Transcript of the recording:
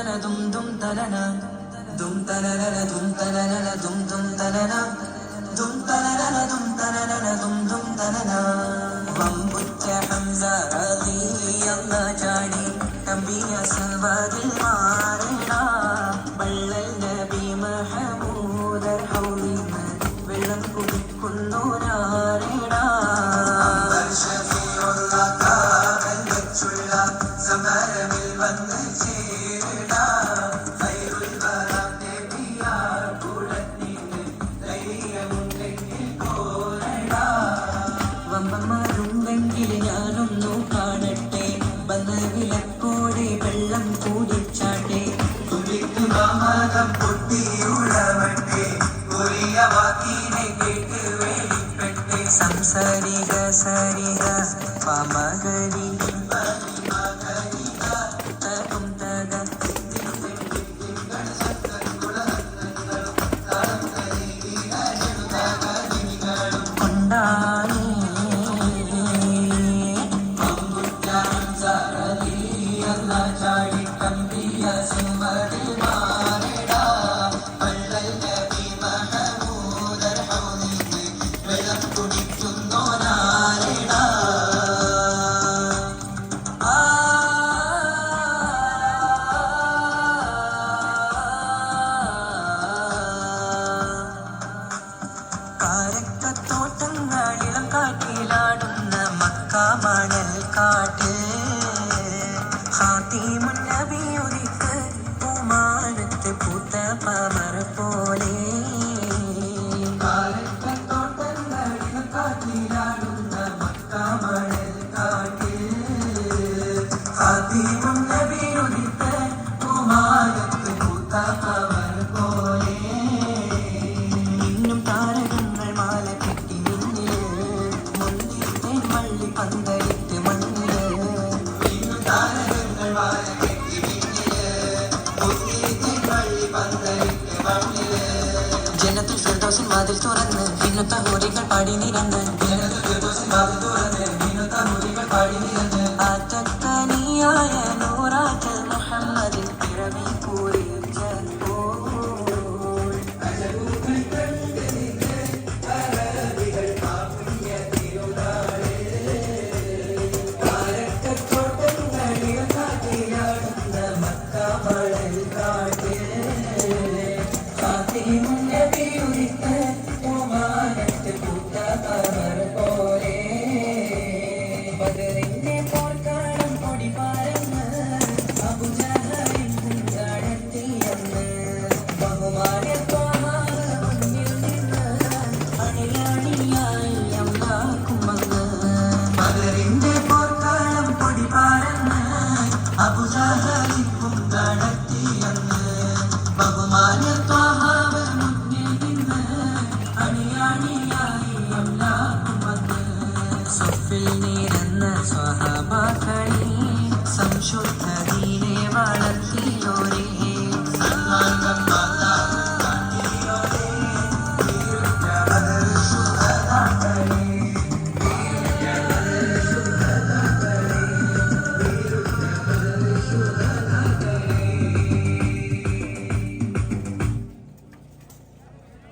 തനനന ദും ദും തനന ദും തനനന ദും തനനന ദും ദും തനന ദും തനനന ദും തനനന ദും ദും തനന വമ്പുറ്റ ഹംസ റളിയല്ലാഹു ചാടി തമ്പിയ സൽവാദിൽ മാറണ ബള്ളൽ നബി മഹമൂദ് ഹൗലിന്ന് വെള്ളം കുടിക്കുന്നു നാരേണ സമരമിൽ വന്ന് ചേരണ ഖൈറുൽ വറാം നബിയാർ കുളത്തിന് ധൈര്യമുണ്ടെങ്കിൽ പോരണ വമ്പന്മാരുണ്ടെങ്കിൽ ഞാനൊന്നു കാണട്ടെ വന്ന് വിലക്കോടെ വെള്ളം കൂടിച്ചാട്ടെ കുടിക്കു മാമകം പൊട്ടിയുളവട്ടെ കൊറിയ വാക്കിനെ കേട്ട് വേളിപ്പെട്ടെ സംസരിക സരിക പമകരി കാരക്കത്തോട്ടങ്ങളിലും കാറ്റിലാടുന്ന മക്കാമണൽ കാട്ട് ഖാതിമുൻ നബി ഉദിക്ക് പൂമാനത്ത് പൂത്ത പമർ പോലെ കാരക്കത്തോട്ടങ്ങളിലും കാറ്റിലാടുന്ന മക്കാമണൽ കാട്ട് ഖാതിമുൻ നബി ഉദിക്ക് പൂമാനത്ത് പൂത്ത പമർ പോലെ പന്തലിട്ട് മണ്ണില് താരകങ്ങൾ വാഴ കെട്ടി ജനത്തിൽ ഫിർദൗസിൻ വാതിൽ തുറന്ന് ഭിന്നത്ത ഹൂറികൾ പാടി നിരന്ന് ആറ്റക്കനിയായ നൂറാറ്റൽ മുഹമ്മദിൽ പിറവി പൂരിച്ച സഫിൽ